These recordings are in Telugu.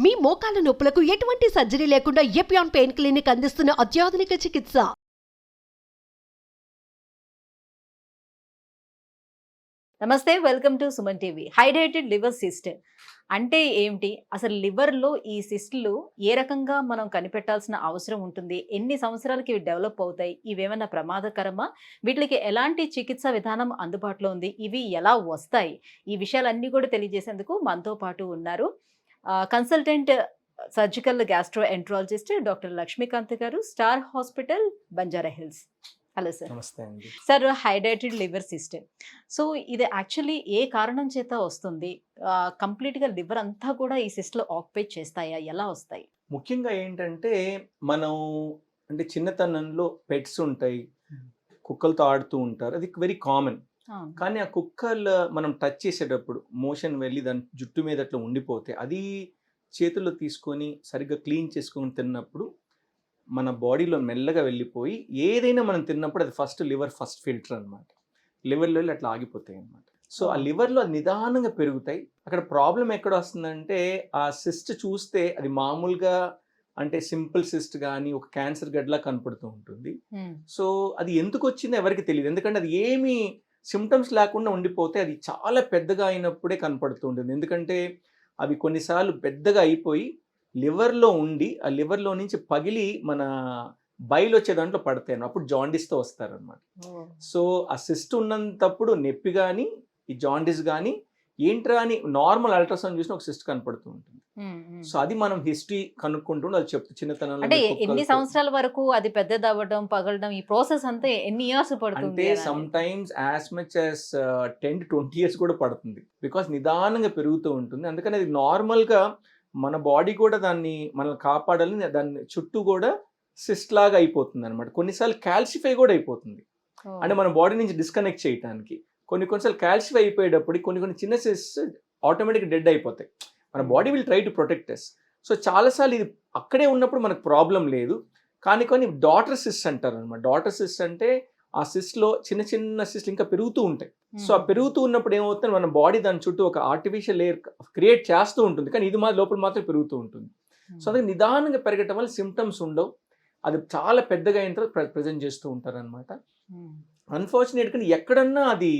మీ మోకాల నొప్పులకు ఎటువంటి సర్జరీ లేకుండా ఎపియాన్ పెయిన్ క్లినిక్ అందిస్తున్న అత్యాధునిక చికిత్స. నమస్తే, welcome to Suman TV. Hydrated liver cyst అంటే ఏమిటి? అసలు లివర్లో ఈ సిస్టులు ఏ రకంగా మనం కనిపెట్టాల్సిన అవసరం ఉంటుంది? ఎన్ని సంవత్సరాలకి ఇవి డెవలప్ అవుతాయి? ఇవేమన్నా ప్రమాదకరమా? వీటికి ఎలాంటి చికిత్సా విధానం అందుబాటులో ఉంది? ఇవి ఎలా వస్తాయి? ఈ విషయాలన్నీ కూడా తెలియజేసేందుకు మనతో పాటు ఉన్నారు consultant surgical gastroenterologist doctor Lakshmikant గారు, star hospital, Banjara Hills. Hello sir. నమస్తే అండి. సార్, హైడ్రేటెడ్ లివర్ సిస్టమ్, సో ఇది యాక్చువల్లీ ఏ కారణం చేత వస్తుంది? కంప్లీట్గా లివర్ అంతా కూడా ఈ సిస్ట్లో ఆక్యుపై చేస్తాయా? ఎలా వస్తాయి? ముఖ్యంగా ఏంటంటే మనం అంటే చిన్నతనంలో పెట్స్ ఉంటాయి, కుక్కలతో ఆడుతూ ఉంటారు, అది వెరీ కామన్. కానీ ఆ కుక్కలు మనం టచ్ చేసేటప్పుడు మోషన్ వెళ్ళి దాని జుట్టు మీద అట్లా ఉండిపోతే అది చేతుల్లో తీసుకొని సరిగ్గా క్లీన్ చేసుకొని తిన్నప్పుడు మన బాడీలో మెల్లగా వెళ్ళిపోయి ఏదైనా మనం తిన్నప్పుడు అది లివర్ ఫస్ట్ ఫిల్టర్ అనమాట. లివర్లో వెళ్ళి అట్లా ఆగిపోతాయి అనమాట. సో ఆ లివర్లో అది నిదానంగా పెరుగుతాయి. అక్కడ ప్రాబ్లం ఎక్కడ వస్తుందంటే ఆ సిస్ట్ చూస్తే అది మామూలుగా అంటే సింపుల్ సిస్ట్ కానీ ఒక క్యాన్సర్ గడ్లా కనపడుతూ ఉంటుంది. సో అది ఎందుకు వచ్చిందో ఎవరికి తెలియదు, ఎందుకంటే అది ఏమి సిమ్టమ్స్ లేకుండా ఉండిపోతే అది చాలా పెద్దగా అయినప్పుడే కనపడుతూ ఉంటుంది. ఎందుకంటే అవి కొన్నిసార్లు పెద్దగా అయిపోయి లివర్లో ఉండి ఆ లివర్లో నుంచి పగిలి మన బయలు వచ్చే దాంట్లో పడతాయి, అప్పుడు జాండీస్తో వస్తారనమాట. సో ఆ సిస్ట్ ఉన్నంతప్పుడు నొప్పి కానీ ఈ జాండీస్ కానీ ఏంట్రా అని నార్మల్ అల్ట్రాసౌండ్ చూసిన ఒక సిస్ట్ కనపడుతూ ఉంటుంది. సో అది మనం హిస్టరీ కనుక్కుంటూ అది చెప్తూ చిన్నతనంలో అంటే ఎన్ని సంవత్సరాల వరకు అది పెద్దది అవ్వడం, పగలడం, ఈ ప్రాసెస్ అంతా ఎన్ని ఇయర్స్ పడుతుంది? అంటే some times as much as 10 to 20 years కూడా పడుతుంది, బికాస్ నిదానంగా పెరుగుతూ ఉంటుంది. అందుకని అది నార్మల్గా మన బాడీ కూడా దాన్ని మనల్ని కాపాడాలని దాన్ని చుట్టూ కూడా సిస్ట్ లాగా అయిపోతుంది అనమాట. కొన్నిసార్లు క్యాల్సిఫై కూడా అయిపోతుంది, అంటే మన బాడీ నుంచి డిస్కనెక్ట్ చేయడానికి. కొన్నిసార్లు క్యాల్సిఫై అయిపోయేటప్పుడు కొన్ని చిన్న సిస్ట్ ఆటోమేటిక్గా డెడ్ అయిపోతాయి. మన body will try to protect us. So చాలాసార్లు ఇది అక్కడే ఉన్నప్పుడు మనకు ప్రాబ్లం లేదు, కానీ డాటర్ సిస్ట్ అంటారు అనమాట. డాటర్ సిస్ట్ అంటే ఆ సిస్ట్లో చిన్న సిస్ట్లు ఇంకా పెరుగుతూ ఉంటాయి. సో ఆ పెరుగుతూ ఉన్నప్పుడు ఏమవుతుంది, మన బాడీ దాని చుట్టూ ఒక ఆర్టిఫిషియల్ లేయర్ క్రియేట్ చేస్తూ ఉంటుంది, కానీ ఇది లోపల మాత్రం పెరుగుతూ ఉంటుంది. సో అది నిదానంగా పెరగటం వల్ల సిమ్టమ్స్ ఉండవు, అది చాలా పెద్దగా అయిన తర్వాత ప్రజెంట్ చేస్తూ ఉంటారు అనమాట. అన్ఫార్చునేట్గా ఎక్కడన్నా అది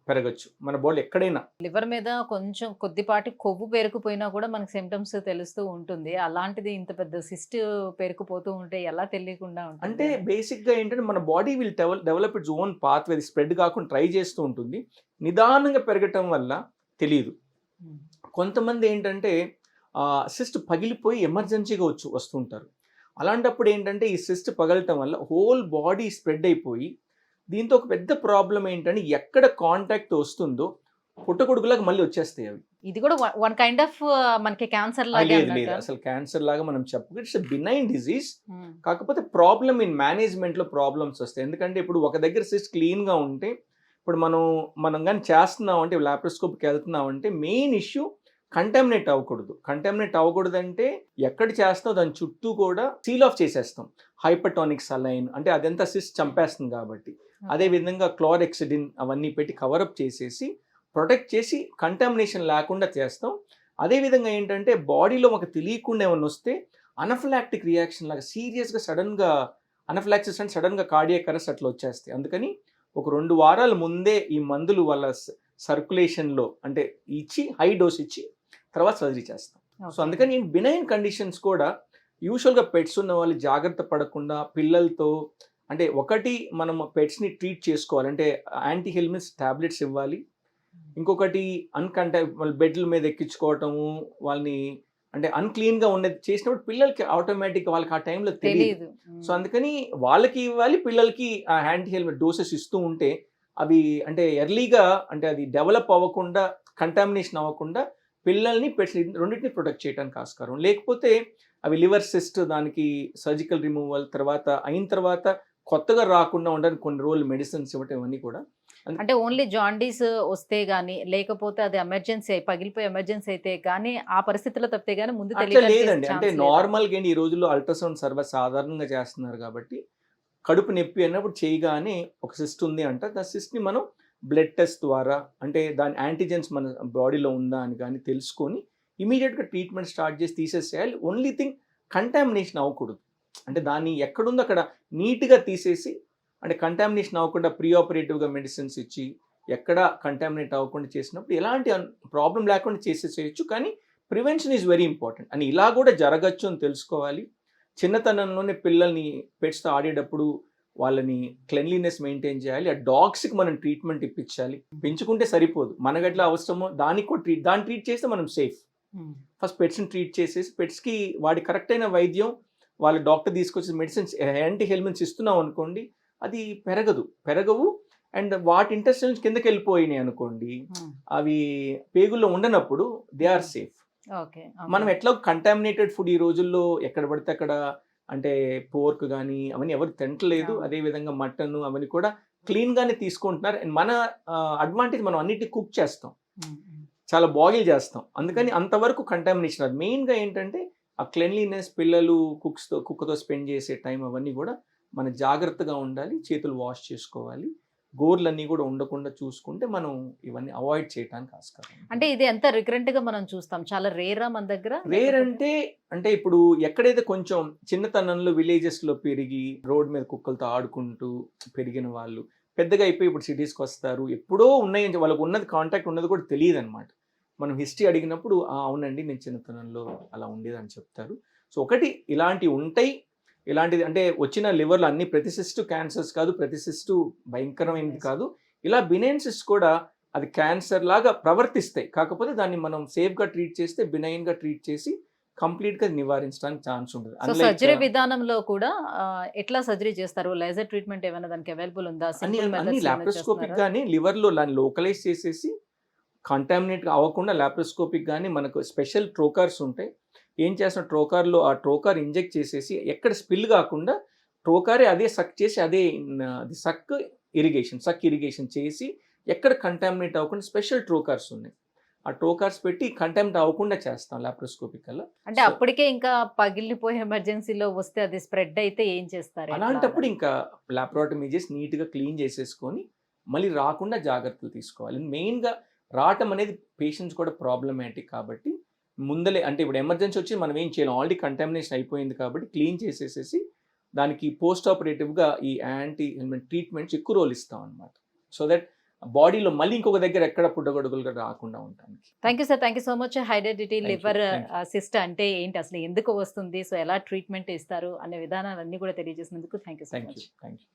పెరగచ్చు మన బాడీ ఎక్కడైనా. లివర్ మీద కొంచెం కొద్దిపాటి కొవ్వు పేరుకుపోయినా కూడా మనకు సిమ్టమ్స్ తెలుస్తూ ఉంటుంది. అలాంటిది ఇంత పెద్ద సిస్ట్ పేరుకుపోతూ ఉంటే ఎలా తెలియకుండా ఉంటుంది? అంటే బేసిక్గా ఏంటంటే మన body will develop its own pathway, spread కాకుండా ట్రై చేస్తూ ఉంటుంది. నిదానంగా పెరగటం వల్ల తెలియదు. కొంతమంది ఏంటంటే సిస్ట్ పగిలిపోయి ఎమర్జెన్సీగా వస్తుంటారు. అలాంటప్పుడు ఏంటంటే ఈ సిస్ట్ పగలటం వల్ల హోల్ బాడీ స్ప్రెడ్ అయిపోయి దీంతో ఒక పెద్ద ప్రాబ్లం ఏంటంటే ఎక్కడ కాంటాక్ట్ వస్తుందో పుట్టగొడుగులాగా మళ్ళీ వచ్చేస్తాయి అవి. ఇది కూడా వన్ కైండ్ ఆఫ్ మనకి క్యాన్సర్ లాగా లేదు, అసలు క్యాన్సర్ లాగా మనం చెప్పు, ఇట్స్ బినైన్ డిజీజ్. కాకపోతే ప్రాబ్లమ్ ఇన్ మేనేజ్మెంట్ లో ప్రాబ్లమ్స్ వస్తాయి. ఎందుకంటే ఇప్పుడు ఒక దగ్గర సిస్ట్ క్లీన్ గా ఉంటే, ఇప్పుడు మనం కానీ చేస్తున్నాం అంటే లాప్రోస్కోప్కి వెళ్తున్నాం అంటే మెయిన్ ఇష్యూ కంటామినేట్ అవ్వకూడదు అంటే ఎక్కడ చేస్తాం దాని చుట్టూ కూడా సీల్ ఆఫ్ చేసేస్తాం. హైపర్టానిక్ సలైన్ అంటే అదంతా సిస్ట్ చంపేస్తుంది కాబట్టి, అదేవిధంగా క్లోరెక్సిడిన్ అవన్నీ పెట్టి కవరప్ చేసేసి ప్రొటెక్ట్ చేసి కంటామినేషన్ లేకుండా చేస్తాం. అదేవిధంగా ఏంటంటే బాడీలో మాకు తెలియకుండా ఏమైనా వస్తే అనఫిలాక్టిక్ రియాక్షన్ లాగా సీరియస్గా సడన్గా అనఫిలాక్సిస్ అంటే సడన్గా కార్డియాక్ అరెస్ట్ అట్లా వచ్చేస్తాయి. అందుకని ఒక 2 వారాల ముందే ఈ మందులు వాళ్ళ సర్క్యులేషన్లో అంటే ఇచ్చి హై డోస్ ఇచ్చి తర్వాత సర్జరీ చేస్తాం. సో అందుకని బినైన్ కండిషన్స్ కూడా యూజువల్గా పెట్స్ ఉన్న వాళ్ళు జాగ్రత్త పడకుండా పిల్లలతో అంటే ఒకటి మనం పెట్స్ని ట్రీట్ చేసుకోవాలి అంటే యాంటీ హెల్మిన్స్ టాబ్లెట్స్ ఇవ్వాలి. ఇంకొకటి వాళ్ళ బెడ్ల మీద ఎక్కించుకోవటము, వాళ్ళని అంటే అన్క్లీన్గా ఉండేది చేసినప్పుడు పిల్లలకి ఆటోమేటిక్గా వాళ్ళకి ఆ టైంలో తెలియదు. సో అందుకని వాళ్ళకి ఇవ్వాలి, పిల్లలకి ఆ యాంటీ హెల్మెట్ డోసెస్ ఇస్తూ ఉంటే అవి అంటే ఎర్లీగా అంటే అది డెవలప్ అవ్వకుండా కంటామినేషన్ అవ్వకుండా పిల్లల్ని పెట్స్ రెండింటిని ప్రొటెక్ట్ చేయడానికి ఆస్కారం. లేకపోతే అవి లివర్ సిస్ట్ దానికి సర్జికల్ రిమూవల్ అయిన తర్వాత కొత్తగా రాకుండా ఉండడానికి కొన్ని రోజులు మెడిసిన్స్ ఇవ్వటం ఇవన్నీ కూడా. అంటే ఓన్లీ జాండీస్ వస్తే గానీ లేకపోతే అది ఎమర్జెన్సీ పగిలిపోయి ఎమర్జెన్సీ అయితే కానీ ఆ పరిస్థితిలో తప్పితే గానీ ముందు లేదండి. అంటే నార్మల్గా ఈ రోజుల్లో అల్ట్రాసౌండ్ సర్వసాధారణంగా చేస్తున్నారు కాబట్టి కడుపు నొప్పి అన్నప్పుడు చేయగానే ఒక సిస్ట్ ఉంది అంటే ఆ సిస్ట్ని మనం బ్లడ్ టెస్ట్ ద్వారా అంటే దాని యాంటీజెన్స్ మన బాడీలో ఉందా అని కానీ తెలుసుకొని ఇమీడియట్గా ట్రీట్మెంట్ స్టార్ట్ చేసి తీసేసేయాలి. ఓన్లీ థింగ్ కంటామినేషన్ అవ్వకూడదు. అంటే దాన్ని ఎక్కడుందో అక్కడ నీట్గా తీసేసి, అంటే కంటామినేషన్ అవ్వకుండా ప్రీ ఆపరేటివ్గా మెడిసిన్స్ ఇచ్చి ఎక్కడ కంటామినేట్ అవ్వకుండా చేసినప్పుడు ఎలాంటి ప్రాబ్లం లేకుండా చేసేసేయచ్చు. కానీ ప్రివెన్షన్ ఈజ్ వెరీ ఇంపార్టెంట్ అని ఇలా కూడా జరగచ్చు అని తెలుసుకోవాలి. చిన్నతనంలోనే పిల్లల్ని పెట్స్తో ఆడేటప్పుడు వాళ్ళని క్లెన్లీనెస్ మెయింటైన్ చేయాలి. ఆ డాగ్స్కి మనం ట్రీట్మెంట్ ఇప్పించాలి. పెంచుకుంటే సరిపోదు, మనకు ఎట్లా అవసరమో దానికి కూడా దాన్ని ట్రీట్ చేస్తే మనం సేఫ్. ఫస్ట్ పెట్స్ని ట్రీట్ చేసేసి పెట్స్కి వాడి కరెక్ట్ అయిన వైద్యం, వాళ్ళ డాక్టర్ తీసుకొచ్చి మెడిసిన్స్ యాంటీ హెల్మెంట్స్ ఇస్తున్నాం అనుకోండి, అది పెరగవు. అండ్ వాటి ఇంటెస్టైన్స్ కిందకి వెళ్ళిపోయినాయి అనుకోండి, అవి పేగుల్లో ఉండనప్పుడు దే ఆర్ సేఫ్. మనం ఎట్లా కంటామినేటెడ్ ఫుడ్ ఈ రోజుల్లో ఎక్కడ పడితే అక్కడ, అంటే పోర్క్ కానీ అవన్నీ ఎవరు తింటలేదు. అదేవిధంగా మటన్ అవన్నీ కూడా క్లీన్గానే తీసుకుంటున్నారు. అండ్ మన అడ్వాంటేజ్, మనం అన్నిటిని కుక్ చేస్తాం, చాలా బాయిల్ చేస్తాం. అందుకని అంతవరకు కంటామినేషన్ అది. మెయిన్గా ఏంటంటే ఆ క్లెన్లీనెస్, పిల్లలు కుక్కతో స్పెండ్ చేసే టైం అవన్నీ కూడా మన జాగ్రత్తగా ఉండాలి. చేతులు వాష్ చేసుకోవాలి. గోర్లన్నీ కూడా ఉండకుండా చూసుకుంటే మనం ఇవన్నీ అవాయిడ్ చేయడానికి ఆస్కారం. అంటే ఇది ఎంత రికరెంట్ గా మనం చూస్తాం, చాలా రేరా మన దగ్గర. రేర్ అంటే ఇప్పుడు ఎక్కడైతే కొంచెం చిన్నతనంలో విలేజెస్ లో పెరిగి రోడ్ మీద కుక్కలతో ఆడుకుంటూ పెరిగిన వాళ్ళు పెద్దగా అయిపోయి ఇప్పుడు సిటీస్కి వస్తారు. ఎప్పుడో ఉన్నాయని వాళ్ళకు ఉన్నది కాంటాక్ట్ ఉన్నది కూడా తెలియదు అనమాట. మనం హిస్టరీ అడిగినప్పుడు అవునండి నేను చిన్నతనంలో అలా ఉండేది అని చెప్తారు. సో ఒకటి ఇలాంటివి ఉంటాయి. ఇలాంటిది అంటే వచ్చిన లివర్లో అన్ని ప్రతి సిస్టు క్యాన్సర్స్ కాదు, ప్రతి సిస్టు భయంకరమైనది కాదు. ఇలా బినైన్ సిస్ట్ కూడా అది క్యాన్సర్ లాగా ప్రవర్తిస్తాయి. కాకపోతే దాన్ని మనం సేఫ్గా ట్రీట్ చేస్తే, బినైన్గా ట్రీట్ చేసి కంప్లీట్గా నివారించడానికి ఛాన్స్ ఉంటుంది. సర్జరీ విధానంలో కూడా ఎట్లా సర్జరీ చేస్తారు? లేజర్ ట్రీట్మెంట్ ఏమైనా దానికి అవైలబుల్ ఉందా? అన్ని లాప్రోస్కోపిక్ గానీ లివర్లో లోకలైజ్ చేసేసి కంటామినేట్ అవ్వకుండా లాప్రోస్కోపిక్ కానీ మనకు స్పెషల్ ట్రోకార్స్ ఉంటాయి. ఏం చేస్తున్న ట్రోకార్లో ఆ ట్రోకార్ ఇంజెక్ట్ చేసేసి ఎక్కడ స్పిల్ కాకుండా ట్రోకారే అదే సక్ చేసి అదే సక్ ఇరిగేషన్ చేసి ఎక్కడ కంటామినేట్ అవ్వకుండా స్పెషల్ ట్రోకార్స్ ఉన్నాయి. ఆ ట్రోకార్స్ పెట్టి కంటామినేట్ అవ్వకుండా చేస్తాం లాప్రోస్కోపిక్ అలా. అంటే అప్పటికే ఇంకా పగిలిపోయే ఎమర్జెన్సీలో వస్తే అది స్ప్రెడ్ అయితే ఏం చేస్తారు? అలాంటప్పుడు ఇంకా లాప్రోటమీ చేసి నీట్గా క్లీన్ చేసేసుకొని మళ్ళీ రాకుండా జాగ్రత్తలు తీసుకోవాలి. మెయిన్గా రావటం అనేది పేషెంట్స్ కూడా ప్రాబ్లమాటిక్ కాబట్టి ముందలే, అంటే ఇప్పుడు ఎమర్జెన్సీ వచ్చి మనం ఏం చేయాలి, ఆల్రెడీ కంటామినేషన్ అయిపోయింది కాబట్టి క్లీన్ చేసేసేసి దానికి పోస్ట్ ఆపరేటివ్గా ఈ యాంటీ హెల్మెంట్ ట్రీట్మెంట్స్ ఎక్కువ రోల్ ఇస్తాం అనమాట. సో దట్ బాడీలో మళ్ళీ ఇంకొక దగ్గర ఎక్కడ పుట్టగొడుగులుగా రాకుండా ఉంటానికి. Thank you sir, thank you so much. హైడ్రేటిటీ లివర్ సిస్ట్ అంటే ఏంటి, అసలు ఎందుకు వస్తుంది, సో ఎలా ట్రీట్మెంట్ ఇస్తారు అనే విధానాలన్నీ కూడా తెలియజేసినందుకు thank you so much. Thank you.